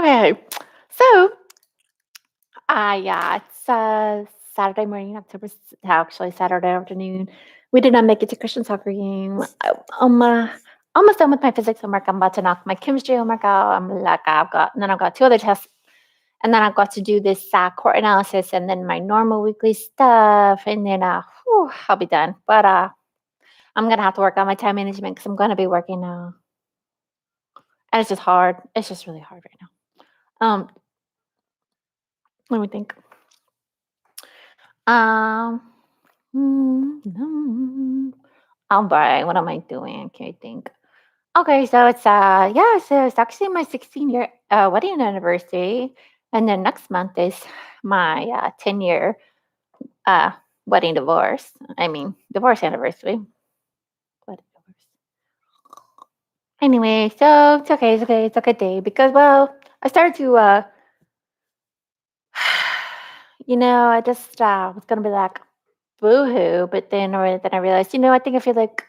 Okay. So, it's Saturday morning, actually Saturday afternoon. We did not make it to Christian soccer game. I'm almost done with my physics homework. I'm about to knock my chemistry homework out. And then I've got two other tests, and then I've got to do this core analysis, and then my normal weekly stuff, and then I'll be done. But I'm gonna have to work on my time management because I'm gonna be working now, and it's just hard. It's just really hard right now. Let me think. Um, All right, what am I doing? Can you think? Okay, so it's actually my 16-year wedding anniversary, and then next month is my 10-year uh wedding divorce. I mean, divorce anniversary. Wedding divorce. Anyway, so it's a good day because I started to I just was gonna be like boohoo, but then I realized, I think I feel like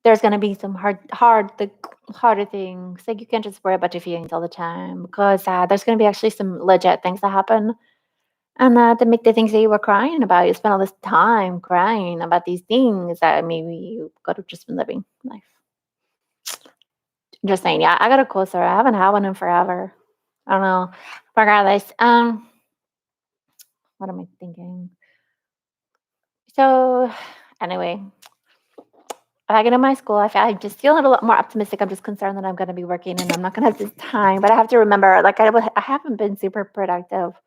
there's gonna be some harder things. Like you can't just worry about your feelings all the time because there's gonna be actually some legit things that happen, and to make the things that you were crying about. You spent all this time crying about these things that maybe you could have just been living life. Just saying, yeah, I got a coaster. I haven't had one in forever. I don't know. Regardless, what am I thinking? So, anyway, I get in my school, I just feel a little more optimistic. I'm just concerned that I'm gonna be working and I'm not gonna have this time, but I have to remember, like, I haven't been super productive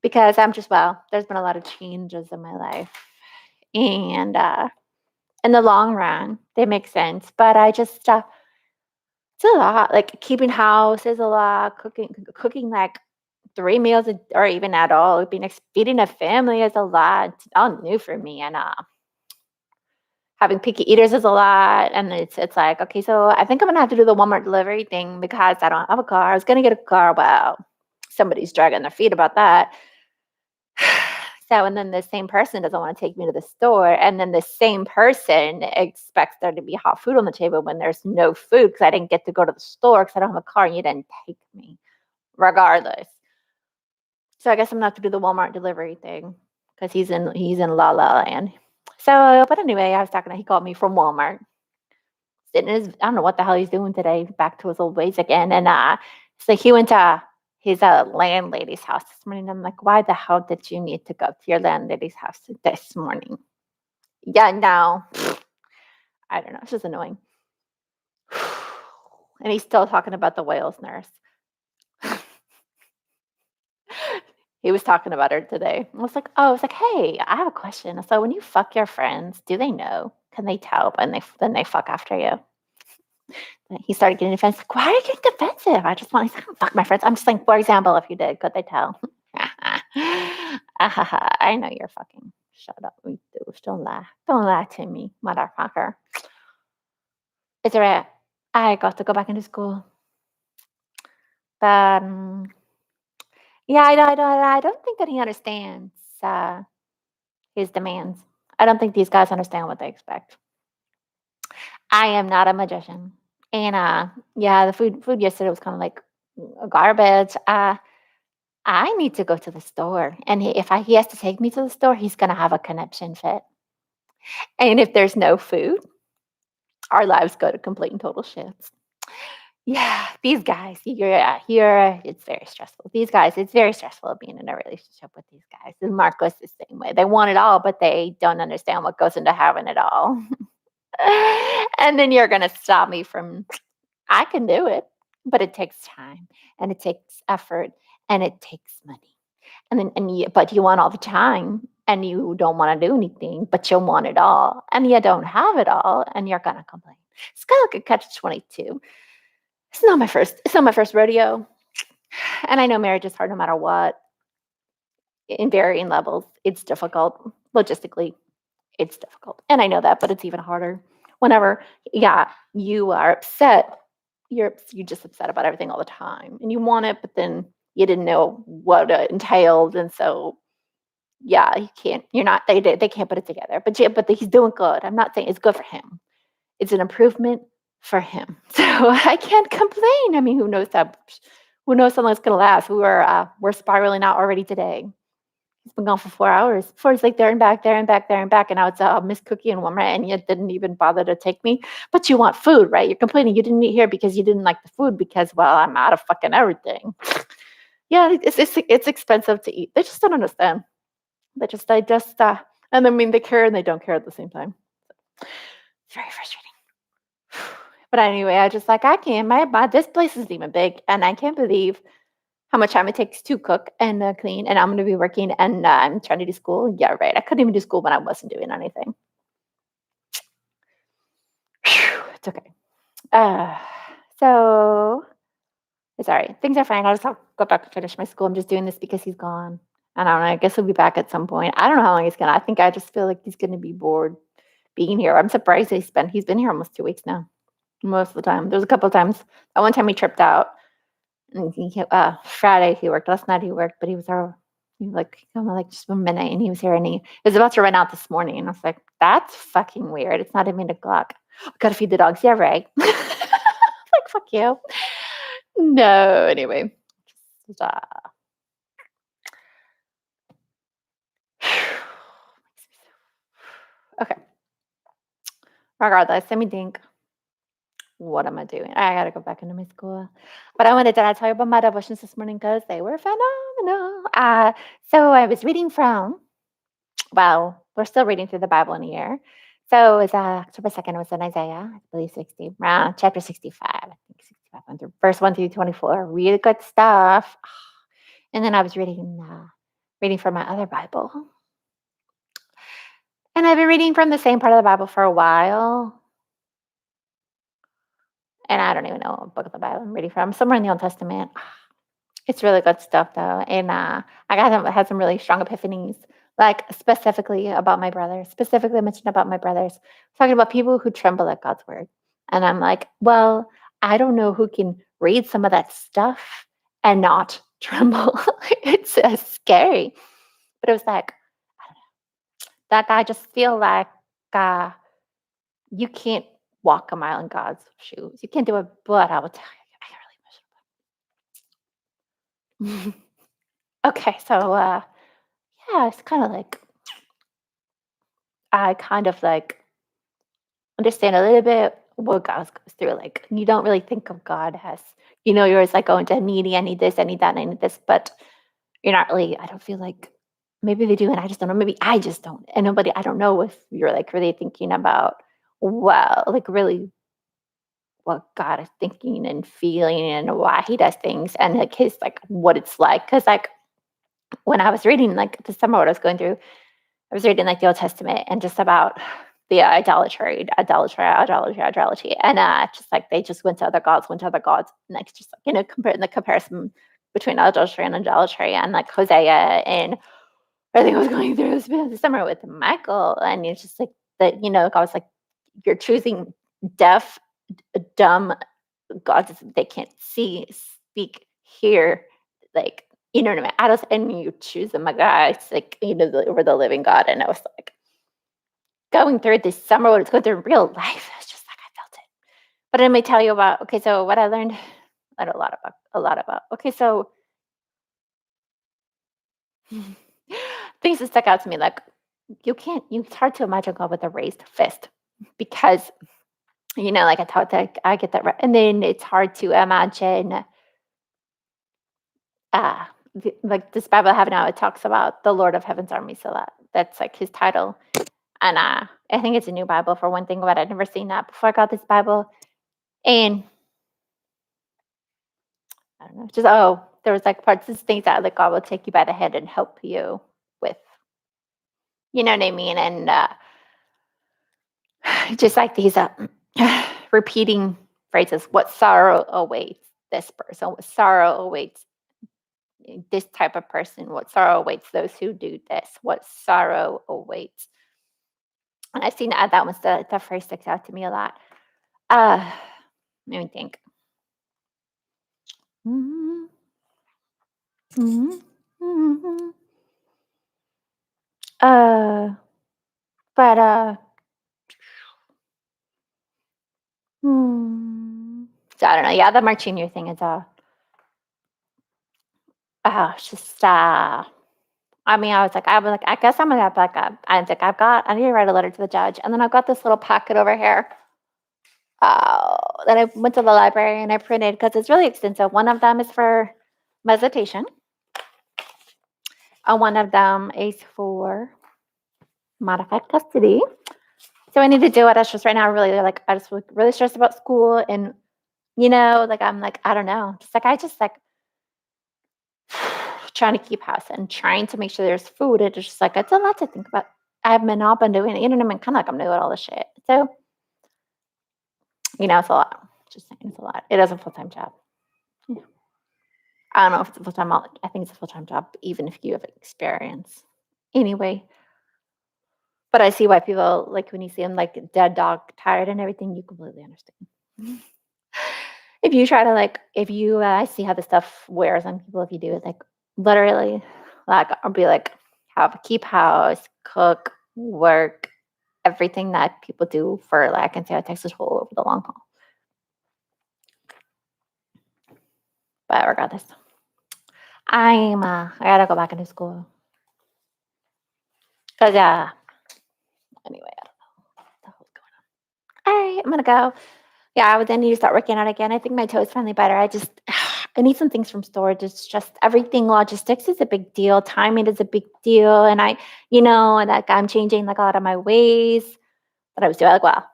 because there's been a lot of changes in my life, and, in the long run, they make sense, but I just, it's a lot, like, keeping house is a lot, cooking, like, 3 meals a or even at all, feeding a family is a lot. It's all new for me, and, having picky eaters is a lot, and it's like, okay, so I think I'm gonna have to do the Walmart delivery thing because I don't have a car. I was gonna get a car, well, somebody's dragging their feet about that. So, and then the same person doesn't want to take me to the store, and then the same person expects there to be hot food on the table when there's no food because I didn't get to go to the store because I don't have a car and you didn't take me, regardless. So I guess I'm gonna have to do the Walmart delivery thing because he's in La La Land. So, but anyway, I was talking. He called me from Walmart. Sitting in his, I don't know what the hell he's doing today. Back to his old ways again. And so he went to his landlady's house this morning. I'm like, why the hell did you need to go to your landlady's house this morning? Yeah, no, I don't know. It's just annoying. And he's still talking about the Wales nurse. He was talking about her today. I was like, hey, I have a question. So when you fuck your friends, do they know? Can they tell when they fuck after you? And he started getting defensive. Like, why are you getting defensive? I don't fuck my friends. I'm just saying, for example, if you did, could they tell? I know you're fucking. Shut up. We do. Don't lie. Don't lie to me, motherfucker. It's all right. I got to go back into school. But yeah, I don't think that he understands his demands. I don't think these guys understand what they expect. I am not a magician. And yeah, the food yesterday was kind of like garbage. I need to go to the store, and he has to take me to the store, he's gonna have a conniption fit. And if there's no food, our lives go to complete and total shit. Yeah, these guys, it's very stressful. These guys, it's very stressful being in a relationship with these guys. And Marco's the same way. They want it all, but they don't understand what goes into having it all. And then you're gonna stop me from I can do it, but it takes time and it takes effort and it takes money. But you want all the time and you don't want to do anything, but you want it all and you don't have it all and you're gonna complain. It's kind of like a catch 22. It's not my first rodeo. And I know marriage is hard no matter what. In varying levels. It's difficult. Logistically, it's difficult. And I know that, but it's even harder whenever, yeah, you are upset. You're just upset about everything all the time. And you want it, but then you didn't know what it entailed. And so yeah, you're not they can't put it together. But he's doing good. I'm not saying it's good for him. It's an improvement, for him. So I can't complain. I mean, who knows how long it's gonna last? We're spiraling out already today. He's been gone for 4 hours. Before it's like there and back, there and back, there and back, and now it's Miss Cookie and Warmer, and you didn't even bother to take me. But you want food, right? You're complaining you didn't eat here because you didn't like the food because, well, I'm out of fucking everything. Yeah, it's expensive to eat. They just don't understand. And I mean, they care and they don't care at the same time. It's very frustrating. But anyway, I just like I can't. My this place isn't even big, and I can't believe how much time it takes to cook and clean. And I'm going to be working, and I'm trying to do school. Yeah, right. I couldn't even do school when I wasn't doing anything. Phew, it's okay. Uh, so it's all right. Things are fine. I'll just have to go back and finish my school. I'm just doing this because he's gone. And I don't know. I guess he'll be back at some point. I don't know how long he's gonna. I think I just feel like he's gonna be bored being here. I'm surprised he's been here almost 2 weeks now. Most of the time. There's a couple of times. That one time he tripped out. And Friday he worked. Last night he worked, but he was like come like just a minute, and he was here, and he was about to run out this morning. And I was like, that's fucking weird. It's not even 8 o'clock. Gotta feed the dogs. Yeah, right. Like fuck you. No, anyway. Just, okay. Regardless, let me think. What am I doing? I gotta go back into my school. But did I tell you about my devotions this morning? Because they were phenomenal. So I was reading from, well, we're still reading through the Bible in a year. So it was October 2nd, it was in Isaiah, I believe chapter 65, I think 65, verse 1 through 24. Really good stuff. And then I was reading from my other Bible. And I've been reading from the same part of the Bible for a while. And I don't even know what book of the Bible I'm reading from. Somewhere in the Old Testament. It's really good stuff though. And had some really strong epiphanies, like specifically about my brothers, specifically mentioned about my brothers, talking about people who tremble at God's word. And I'm like, well, I don't know who can read some of that stuff and not tremble. It's scary. But it was like, that I just feel like uh, you can't walk a mile in God's shoes. You can't do it, but I will tell you, I really wish. Okay, so yeah, it's kind of like I kind of like understand a little bit what God goes through. Like you don't really think of God as, you're always like going to needy, I need this, I need that, I need this, but you're not really, I don't feel like maybe they do and I just don't know. Maybe I just don't. And I don't know if you're like really thinking about, well, like really what God is thinking and feeling and why he does things and like his like what it's like. Cause like when I was reading like the summer what I was going through, I was reading like the Old Testament and just about the idolatry, and just like they just went to other gods, and like just like comparing the comparison between adultery and idolatry, and like Hosea and everything I was going through this summer with Michael, and it's just like that God was like you're choosing deaf, dumb gods that they can't see, speak, hear, like what I mean. I don't, and you choose them, my God, it's like over the living God, and I was like going through it this summer when it's going through in real life. It's just like I felt it. But let me tell you about okay, so what I learned a lot about. Okay, so things that stuck out to me like it's hard to imagine God with a raised fist because like I get that right. And then it's hard to imagine like this Bible I have now, it talks about the Lord of Heaven's armies a lot. That's like his title. And I think it's a new Bible for one thing, but I'd never seen that before I got this Bible. And I don't know, just there was like parts of things that like God will take you by the hand and help you with, you know what I mean? And just like these repeating phrases, what sorrow awaits this person, what sorrow awaits this type of person, what sorrow awaits those who do this, what sorrow awaits. And I've seen that one's the phrase sticks out to me a lot. Uh, Let me think. Mhm, mhm, mhm. Uh, but Hmm. So I don't know. Yeah, the marching year thing is it's just I mean, I guess I'm gonna have like I think I need to write a letter to the judge, and then I've got this little packet over here that I went to the library and I printed because it's really extensive. One of them is for visitation, and one of them is for modified custody. So I need to do it. I just right now really like I just really stressed about school and like I'm like I don't know, just like I just like trying to keep house and trying to make sure there's food. It's just like it's a lot to think about. I've been not been doing it. You know what I mean? Kind of like I'm doing all this shit. So it's a lot. Just saying, it's a lot. It is a full time job. Yeah. I don't know if it's a full time. I think it's a full time job, even if you have experience. Anyway, but I see why people like when you see them like dead dog tired and everything. You completely understand. If you try to if you I see how the stuff wears on people if you do it literally I'll be like have keep house, cook, work, everything that people do for like I can say a Texas roll over the long haul. But regardless, I gotta go back into school because anyway, I don't know what the hell's going on. All right, I'm gonna go. Yeah, I would then need to start working out again. I think my toe is finally better. I just I need some things from storage. It's just everything logistics is a big deal. Timing is a big deal. And and like I'm changing like a lot of my ways that I was doing. Like, well,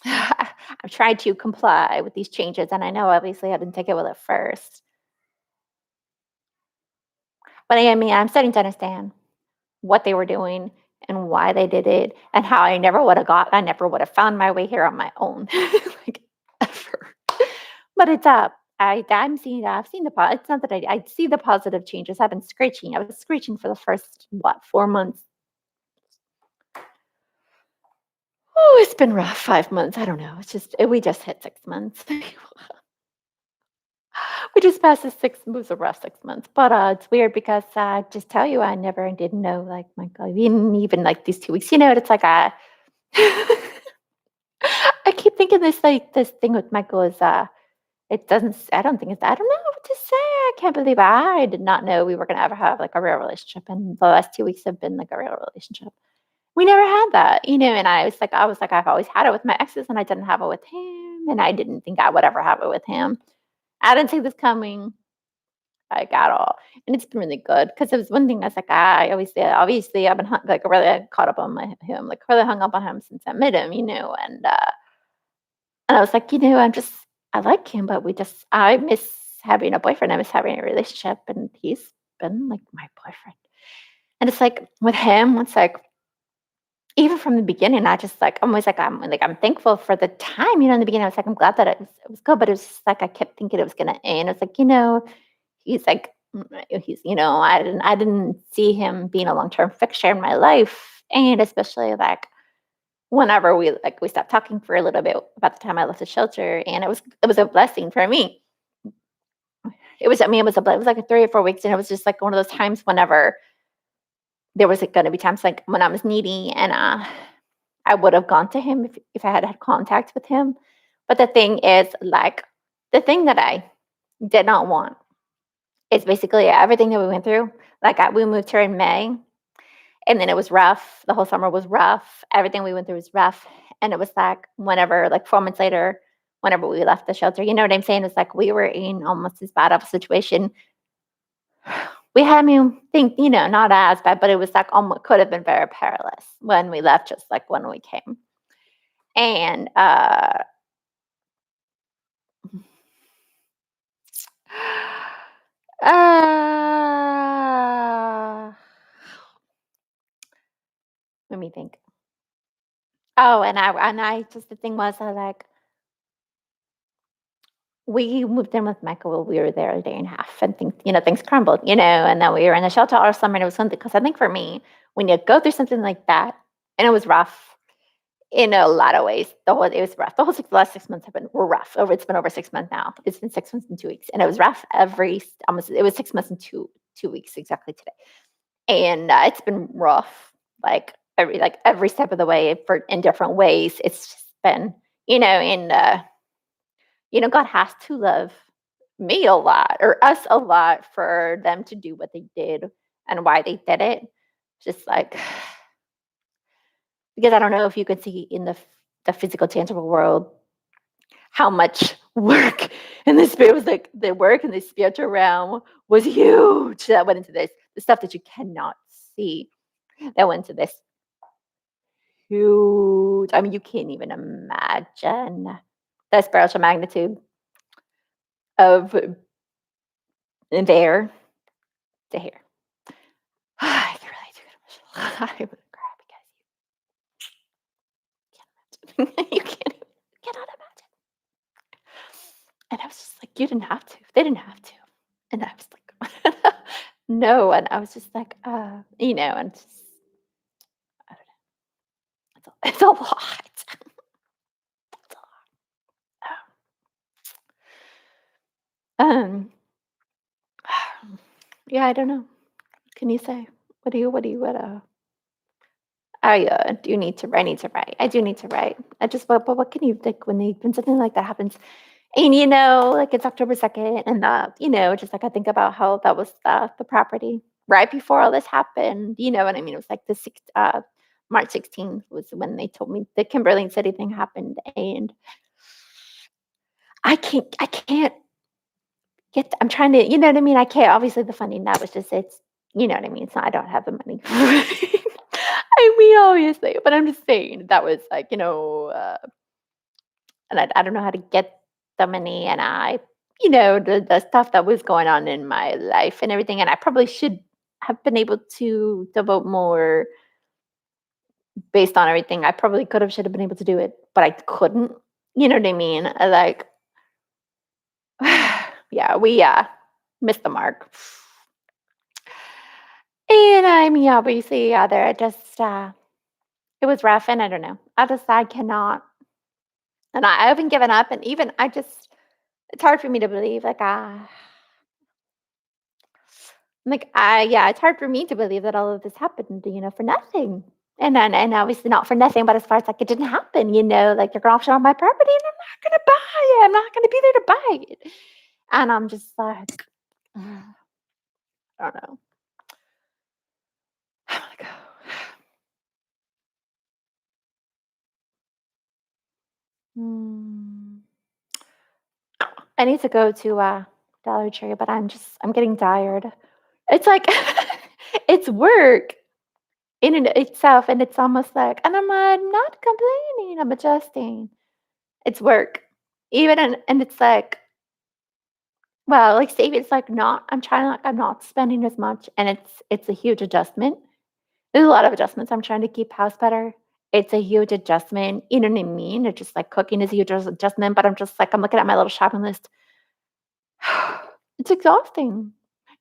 I've tried to comply with these changes. And I know obviously I didn't take it with it first. But I mean, I'm starting to understand what they were doing and why they did it and how I never would have found my way here on my own. like ever. But it's up. I've seen it's not that I see the positive changes. I've been screeching. I was screeching for the first, 4 months. Oh, it's been rough. 5 months. I don't know. We just hit 6 months. We just passed it was a rough 6 months. But it's weird because I just tell you, I never did know, like, my God, even like these 2 weeks, it's like I keep thinking this thing with Michael is, it doesn't s I don't think it's I don't know what to say. I can't believe I did not know we were gonna ever have, like, a real relationship, and the last 2 weeks have been, like, a real relationship. We never had that, and I was like, I've always had it with my exes, and I didn't have it with him, and I didn't think I would ever have it with him. I didn't see this coming, like, at all, and it's been really good because it was one thing I was like, I always say obviously, I've been really caught up on him, like, really hung up on him since I met him, and I was like, I like him, but I miss having a boyfriend. I miss having a relationship. And he's been like my boyfriend. And it's like with him, it's like, even from the beginning, I just like, almost I'm thankful for the time, in the beginning, I was like, I'm glad that it was good, but it was just like, I kept thinking it was going to end. It's like, he's like, I didn't see him being a long-term fixture in my life. And especially like, whenever we stopped talking for a little bit about the time I left the shelter, and it was a blessing for me. It was it was like a 3 or 4 weeks, and it was just like one of those times whenever there was gonna be times like when I was needy and I would have gone to him if I had had contact with him. But the thing is, like, the thing that I did not want is basically everything that we went through. Like we moved here in May. And then it was rough. The whole summer was rough. Everything we went through was rough. And it was like whenever, like 4 months later, whenever we left the shelter, you know what I'm saying? It's like we were in almost as bad of a situation. We had, I mean, think, not as bad, but it was like almost could have been very perilous when we left, just like when we came. And uh let me think. Oh, and I just the thing was I like we moved in with Michael while we were there a day and a half, and things crumbled, and then we were in the shelter all summer, and it was something because I think for me, when you go through something like that, and it was rough in a lot of ways, it was rough. The last 6 months were rough. It's been over 6 months now. It's been 6 months and 2 weeks, and it was rough almost. It was 6 months and two weeks exactly today, and it's been rough, like every step of the way for in different ways. It's just been, in. God has to love me a lot or us a lot for them to do what they did and why they did it. Just like because I don't know if you could see in the physical tangible world how much work in the spirit was like the work in the spiritual realm was huge that went into this. The stuff that you cannot see that went into this huge. I mean, you can't even imagine the spiritual magnitude of there to here. I can relate to it. I would cry because you can't even, cannot imagine. And I was just like, you didn't have to. They didn't have to. And I was like, no. And I was just like, and just, I don't know. It's a lot. It's a lot. Yeah, I don't know. Can you say? What I do need to, I need to write. I do need to write. But what can you think when something like that happens? And, like, it's October 2nd, and, just, like, I think about how that was the property right before all this happened, you know what I mean? It was, like, March 16th was when they told me the Kimberly City thing happened, and I can't I'm trying to, you know what I mean? I can't obviously, the funding, that was just it's you know what I mean? It's not I don't have the money. I mean, obviously, but I'm just saying that was, like, and I don't know how to get the money, and the stuff that was going on in my life and everything, and I probably should have been able to devote more based on everything. I probably could have should have been able to do it, but I couldn't. You know what I mean? Like, yeah, we missed the mark. And I mean, obviously, yeah, there just it was rough, and I don't know. I cannot, and I haven't given up, and even I just it's hard for me to believe, yeah, it's hard for me to believe that all of this happened, for nothing. And obviously not for nothing, but as far as like it didn't happen, like you're gonna auction on my property and I'm not gonna buy it. I'm not gonna be there to buy it. And I'm just like, I don't know. I wanna go. Hmm. I need to go to Dollar Tree, but I'm getting tired. It's like it's work in and itself, and it's almost like, and I'm not complaining. I'm adjusting. It's work. And it's like, well, like savings, like not I'm trying like I'm not spending as much, and it's a huge adjustment. There's a lot of adjustments. I'm trying to keep house better. It's a huge adjustment. You know what I mean? It's just like cooking is a huge adjustment, but I'm just like I'm looking at my little shopping list. It's exhausting.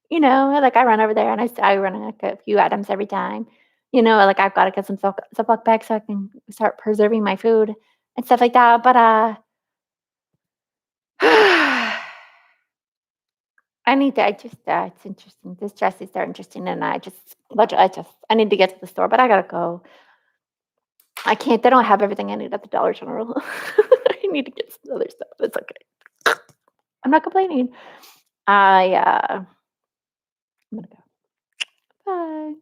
Like I run over there and I run like a few items every time. Like I've got to get some Ziploc bags so I can start preserving my food and stuff like that. But it's interesting. This dress is so interesting, and I need to get to the store, but I gotta go. I can't. They don't have everything I need at the Dollar General. I need to get some other stuff. It's okay. I'm not complaining. I'm gonna go. Bye.